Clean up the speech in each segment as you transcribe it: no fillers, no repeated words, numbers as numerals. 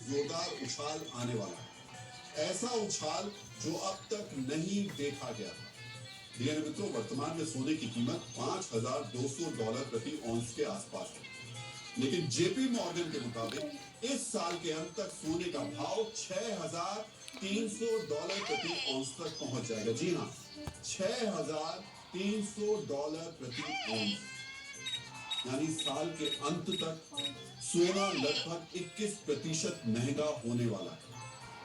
जोरदार उछाल आने वाला है, ऐसा उछाल जो अब तक नहीं देखा गया था। प्रिय मित्रों, वर्तमान में सोने की कीमत $5,200 प्रति औंस के आसपास है, लेकिन जेपी मॉर्गन के मुताबिक इस साल के अंत तक सोने का भाव $6,300 प्रति औंस तक पहुंच जाएगा। जी हाँ, $6,300 प्रति औंस, यानी साल के अंत तक सोना लगभग 21% महंगा होने वाला है।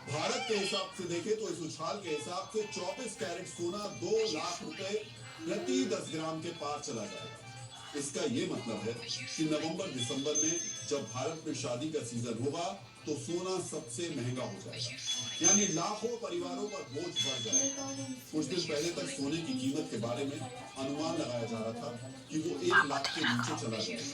भारत के हिसाब से देखें तो इस उछाल के हिसाब से 24 कैरेट सोना 2 लाख रुपए प्रति 10 ग्राम के पार चला जाएगा। इसका ये मतलब है कि नवंबर दिसंबर में जब भारत में शादी का सीजन होगा तो सोना सबसे महंगा हो जाएगा, यानी लाखों परिवारों पर बोझ बढ़ जाएगा। कुछ दिन पहले तक सोने की कीमत के बारे में अनुमान लगाया जा रहा था कि वो 1 लाख के नीचे चला जाएगा,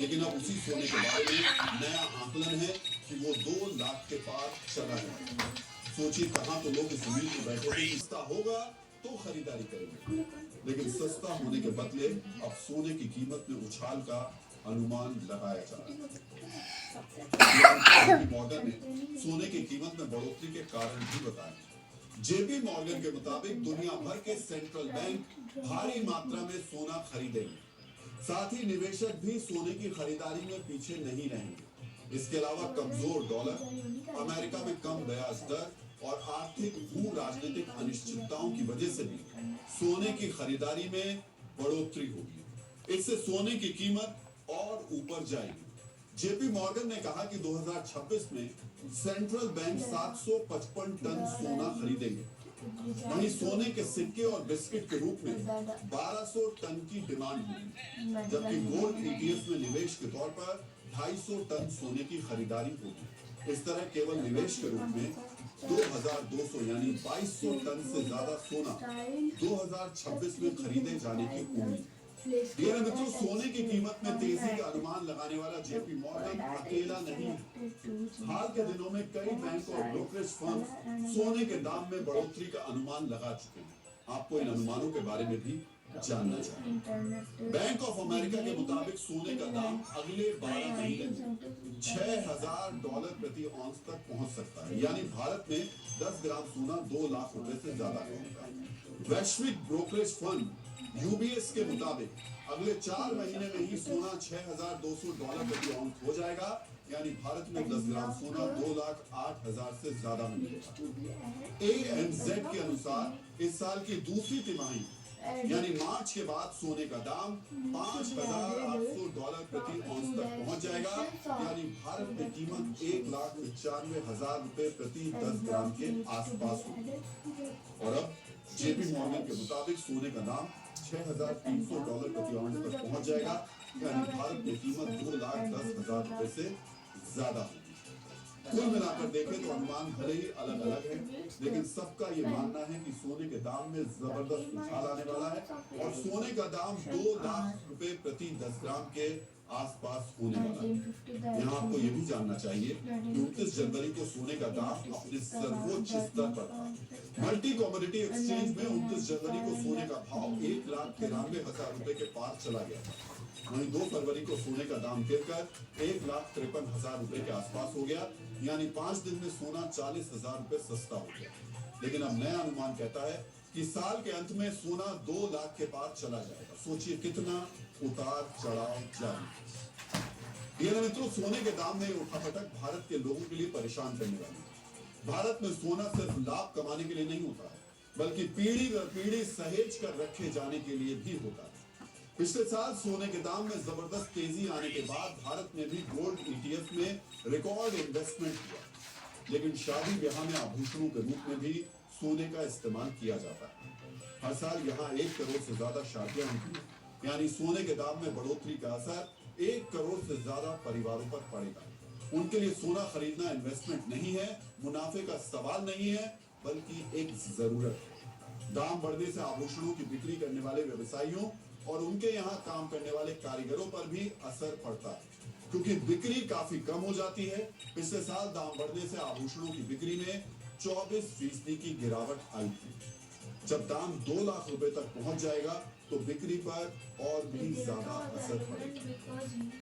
लेकिन अब उसी सोने के बारे में नया आकलन है कि वो 2 लाख के पार चला जाएगा। सोचिए, कहाँ तो लोग इस उम्मीद में बैठे थे, सस्ता होगा तो खरीदारी करेंगे, लेकिन सस्ता होने के बदले अब सोने की कीमत में उछाल का अनुमान लगाया जा रहा है। मॉर्गन ने सोने की कीमत में बढ़ोतरी के कारण भी बताए। जेपी मॉर्गन के मुताबिक दुनिया भर के सेंट्रल बैंक भारी मात्रा में सोना खरीदेंगे, साथ ही निवेशक भी सोने की खरीदारी में पीछे नहीं रहेंगे। इसके अलावा कमजोर डॉलर, अमेरिका में कम ब्याज दर और आर्थिक भू राजनीतिक अनिश्चितताओं की वजह से भी सोने की खरीदारी में बढ़ोतरी होगी। इससे सोने की कीमत और ऊपर जाएगी। जेपी मॉर्गन ने कहा कि 2026 में सेंट्रल बैंक 755 टन सोना खरीदेंगे, वहीं सोने के सिक्के और बिस्किट के रूप में 1200 टन की डिमांड होगी, जबकि गोल्ड ईटीएफ में निवेश के तौर पर 250 टन सोने की खरीदारी होगी। इस तरह केवल निवेश के रूप में 2200 यानी 2200 टन से ज्यादा सोना 2026 में खरीदे जाने की उम्मीद। मेरे मित्रों, सोने की कीमत में तेजी का अनुमान लगाने वाला जेपी मॉर्गन अकेला नहीं है। हाल के दिनों में कई बैंक और ब्रोकरेज फर्म सोने के दाम में बढ़ोतरी का अनुमान लगा चुके हैं। आपको इन अनुमानों के बारे में भी जानना चाहिए। बैंक ऑफ अमेरिका के मुताबिक सोने का दाम अगले 12 महीने में $6,000 प्रति औंस तक पहुंच सकता है, यानी भारत में 10 ग्राम सोना 2 लाख रुपए से ज्यादा होगा। वैश्विक ब्रोकरेज फंड यूबीएस के मुताबिक अगले 4 महीने में ही सोना $6,200 प्रति औंस हो जाएगा, यानी भारत में 10 ग्राम सोना 2,08,000 से ज्यादा मिलेगा। ANZ के अनुसार इस साल की दूसरी तिमाही यानी मार्च के बाद सोने का दाम $5,800 प्रति औंस तक पहुंच जाएगा, यानी भारत में कीमत 1,95,000 रुपए प्रति 10 ग्राम के आसपास होगी। और अब जेपी मॉर्गन के मुताबिक सोने का दाम $6,300 प्रति औंस तक पहुंच जाएगा, यानी भारत में कीमत 2,10,000 रुपए से ज्यादा होगी। कुल मिलाकर देखें तो अनुमान भले ही अलग अलग है, लेकिन सबका ये मानना है कि सोने के दाम में जबरदस्त उछाल आने वाला है और सोने का दाम 2 लाख रुपए प्रति 10 ग्राम के आसपास होने वाला है। यहाँ आपको ये भी जानना चाहिए कि 29 जनवरी को सोने का दाम अपने सर्वोच्च स्तर पर था। मल्टी कमोडिटी एक्सचेंज में 29 जनवरी को सोने का भाव 1,93,000 रुपए के पार चला गया था। वहीं 2 फरवरी को सोने का दाम गिरकर 1,53,000 रुपए के आसपास हो गया, यानी 5 दिन में सोना 40,000 रुपए सस्ता हो गया। लेकिन अब नया अनुमान कहता है कि साल के अंत में सोना 2 लाख के पार चला जाएगा। सोचिए कितना उतार चढ़ाव जारी। ये मित्रों, सोने के दाम में उठापटक भारत के लोगों के लिए परेशान करने वाली है। भारत में सोना सिर्फ लाभ कमाने के लिए नहीं होता है, बल्कि पीढ़ी दर पीढ़ी सहेज कर रखे जाने के लिए भी होता है। पिछले साल सोने के दाम में जबरदस्त तेजी आने के बाद भारत में भी गोल्ड ईटीएफ में रिकॉर्ड इन्वेस्टमेंट हुआ, लेकिन शादी ब्याह में आभूषणों के रूप में भी सोने का इस्तेमाल किया जाता है। हर साल यहाँ 1 करोड़ से ज्यादा शादियां होती हैं, यानी सोने के दाम में बढ़ोतरी का असर 1 करोड़ से ज्यादा परिवारों पर पड़ेगा। उनके लिए सोना खरीदना इन्वेस्टमेंट नहीं है, मुनाफे का सवाल नहीं है, बल्कि एक जरूरत है। दाम बढ़ने से आभूषणों की बिक्री करने वाले व्यवसायियों और उनके यहाँ काम करने वाले कारीगरों पर भी असर पड़ता है, क्योंकि बिक्री काफी कम हो जाती है। पिछले साल दाम बढ़ने से आभूषणों की बिक्री में 24% की गिरावट आई थी। जब दाम 2 लाख रुपए तक पहुंच जाएगा तो बिक्री पर और भी ज्यादा असर पड़ेगा।